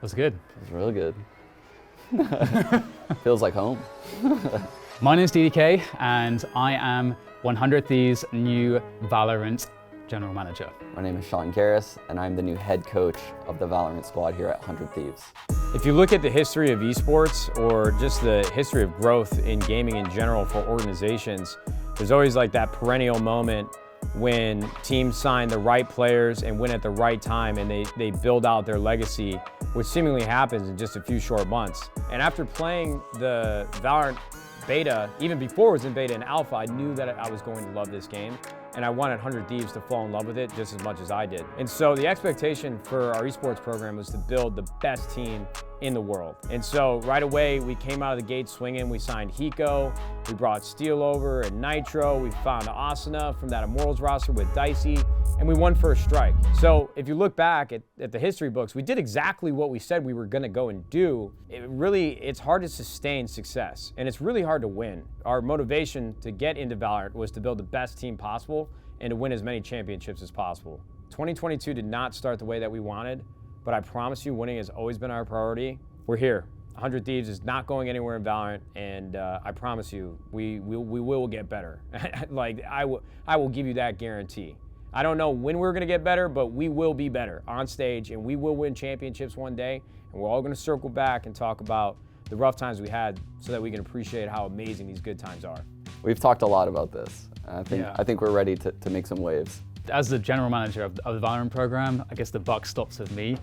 Was good. It was really good. Feels like home. My name is DDK, and I am 100 Thieves' new Valorant General Manager. My name is Sean Gares, and I'm the new head coach of the Valorant squad here at 100 Thieves. If you look at the history of esports, or just the history of growth in gaming in general for organizations, there's always like that perennial moment when teams sign the right players and win at the right time, and they build out their legacy, which seemingly happens in just a few short months. And after playing the Valorant beta, even before it was in beta and alpha, I knew that I was going to love this game, and I wanted 100 Thieves to fall in love with it just as much as I did. And so the expectation for our esports program was to build the best team in the world. And so right away, we came out of the gate swinging. We signed Hiko, we brought Steel over and Nitro, we found Asuna from that Immortals roster with Dicey, and we won first strike. So if you look back at the history books, we did exactly what we said we were gonna go and do. It's hard to sustain success, and it's really hard to win. Our motivation to get into Valorant was to build the best team possible and to win as many championships as possible. 2022 did not start the way that we wanted, but I promise you, winning has always been our priority. We're here. 100 Thieves is not going anywhere in Valorant, and I promise you, we will get better. Like, I will give you that guarantee. I don't know when we're gonna get better, but we will be better on stage, and we will win championships one day, and we're all gonna circle back and talk about the rough times we had so that we can appreciate how amazing these good times are. We've talked a lot about this. I think we're ready to make some waves. As the general manager of the Valorant program, I guess the buck stops with me.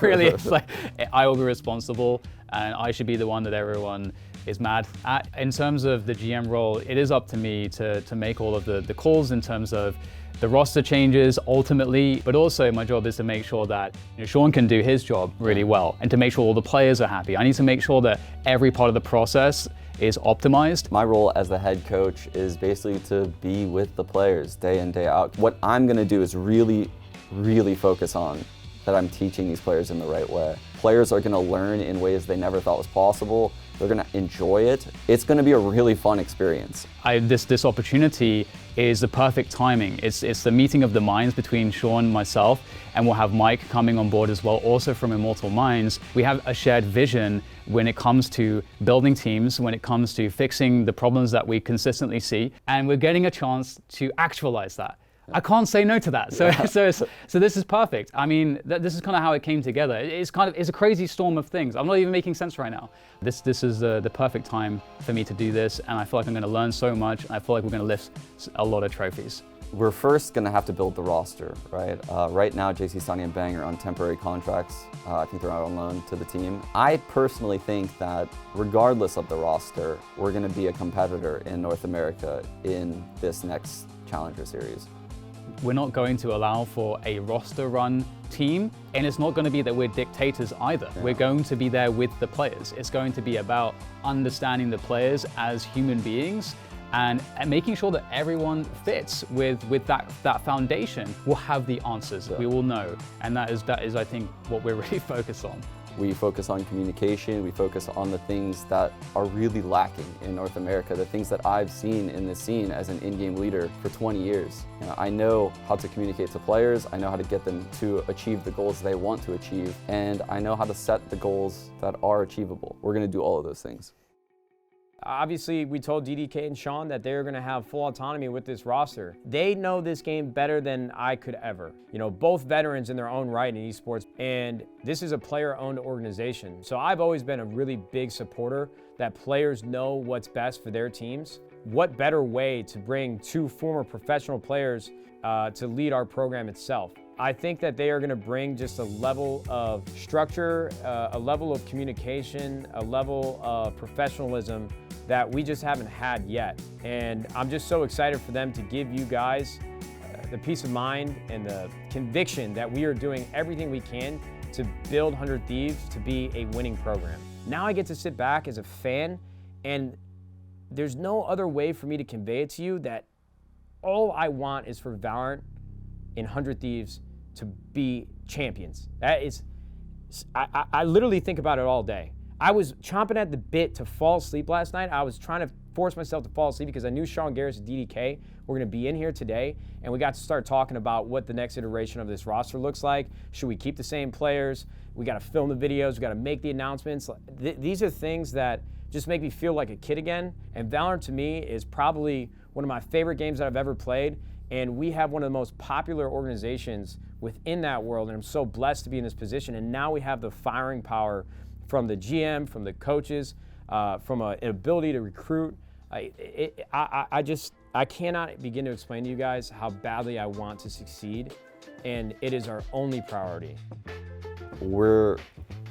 Really, it's like I will be responsible, and I should be the one that everyone is mad at. In terms of the GM role, it is up to me to make all of the calls in terms of the roster changes ultimately, but also my job is to make sure that Sean can do his job really well and to make sure all the players are happy. I need to make sure that every part of the process is optimized. My role as the head coach is basically to be with the players day in, day out. What I'm gonna do is really, really focus on that I'm teaching these players in the right way. Players are gonna learn in ways they never thought was possible. They're gonna enjoy it. It's gonna be a really fun experience. This opportunity is the perfect timing. It's the meeting of the minds between Sean and myself, and we'll have Mike coming on board as well, also from Immortal Minds. We have a shared vision when it comes to building teams, when it comes to fixing the problems that we consistently see, and we're getting a chance to actualize that. I can't say no to that. So this is perfect. I mean, this is kind of how it came together. It's a crazy storm of things. I'm not even making sense right now. This is the perfect time for me to do this, and I feel like I'm going to learn so much, and I feel like we're going to lift a lot of trophies. We're first going to have to build the roster, right? Right now, jcStani and Bang are on temporary contracts. I think they're out on loan to the team. I personally think that regardless of the roster, we're going to be a competitor in North America in this next Challenger Series. We're not going to allow for a roster-run team, and it's not going to be that we're dictators either. Yeah. We're going to be there with the players. It's going to be about understanding the players as human beings and making sure that everyone fits with that foundation. We'll have the answers. Yeah. We will know, and that is I think what we're really focused on. We focus on communication, we focus on the things that are really lacking in North America, the things that I've seen in this scene as an in-game leader for 20 years. I know how to communicate to players, I know how to get them to achieve the goals they want to achieve, and I know how to set the goals that are achievable. We're gonna do all of those things. Obviously, we told DDK and Sean that they're gonna have full autonomy with this roster. They know this game better than I could ever. Both veterans in their own right in esports, and this is a player-owned organization. So I've always been a really big supporter that players know what's best for their teams. What better way to bring two former professional players to lead our program itself? I think that they are going to bring just a level of structure, a level of communication, a level of professionalism that we just haven't had yet. And I'm just so excited for them to give you guys the peace of mind and the conviction that we are doing everything we can to build 100 Thieves to be a winning program. Now I get to sit back as a fan, and there's no other way for me to convey it to you that all I want is for Valorant in 100 Thieves to be champions. That is, I literally think about it all day. I was chomping at the bit to fall asleep last night. I was trying to forced myself to fall asleep because I knew Sean Gares and DDK were going to be in here today, and we got to start talking about what the next iteration of this roster looks like. Should we keep the same players? We got to film the videos. We got to make the announcements. These are things that just make me feel like a kid again. And Valorant to me is probably one of my favorite games that I've ever played. And we have one of the most popular organizations within that world. And I'm so blessed to be in this position. And now we have the firing power from the GM, from the coaches, from an ability to recruit. I cannot begin to explain to you guys how badly I want to succeed. And it is our only priority. We're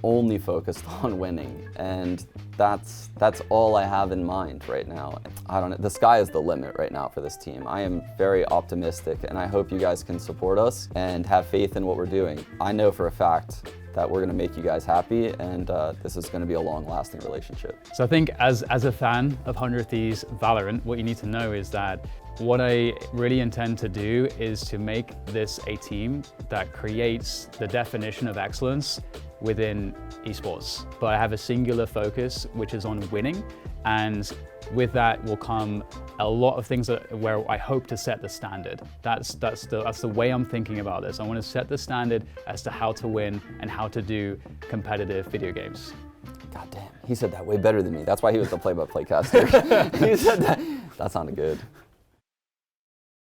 only focused on winning, and that's all I have in mind right now. I don't know, the sky is the limit right now for this team. I am very optimistic, and I hope you guys can support us and have faith in what we're doing. I know for a fact that we're going to make you guys happy, and this is going to be a long-lasting relationship. So I think as a fan of 100 Thieves Valorant, what you need to know is that what I really intend to do is to make this a team that creates the definition of excellence within esports. But I have a singular focus, which is on winning, and with that will come a lot of things where I hope to set the standard. That's the way I'm thinking about this. I want to set the standard as to how to win and how to do competitive video games. God damn, he said that way better than me. That's why he was the play-by-play caster. He said that. That sounded good.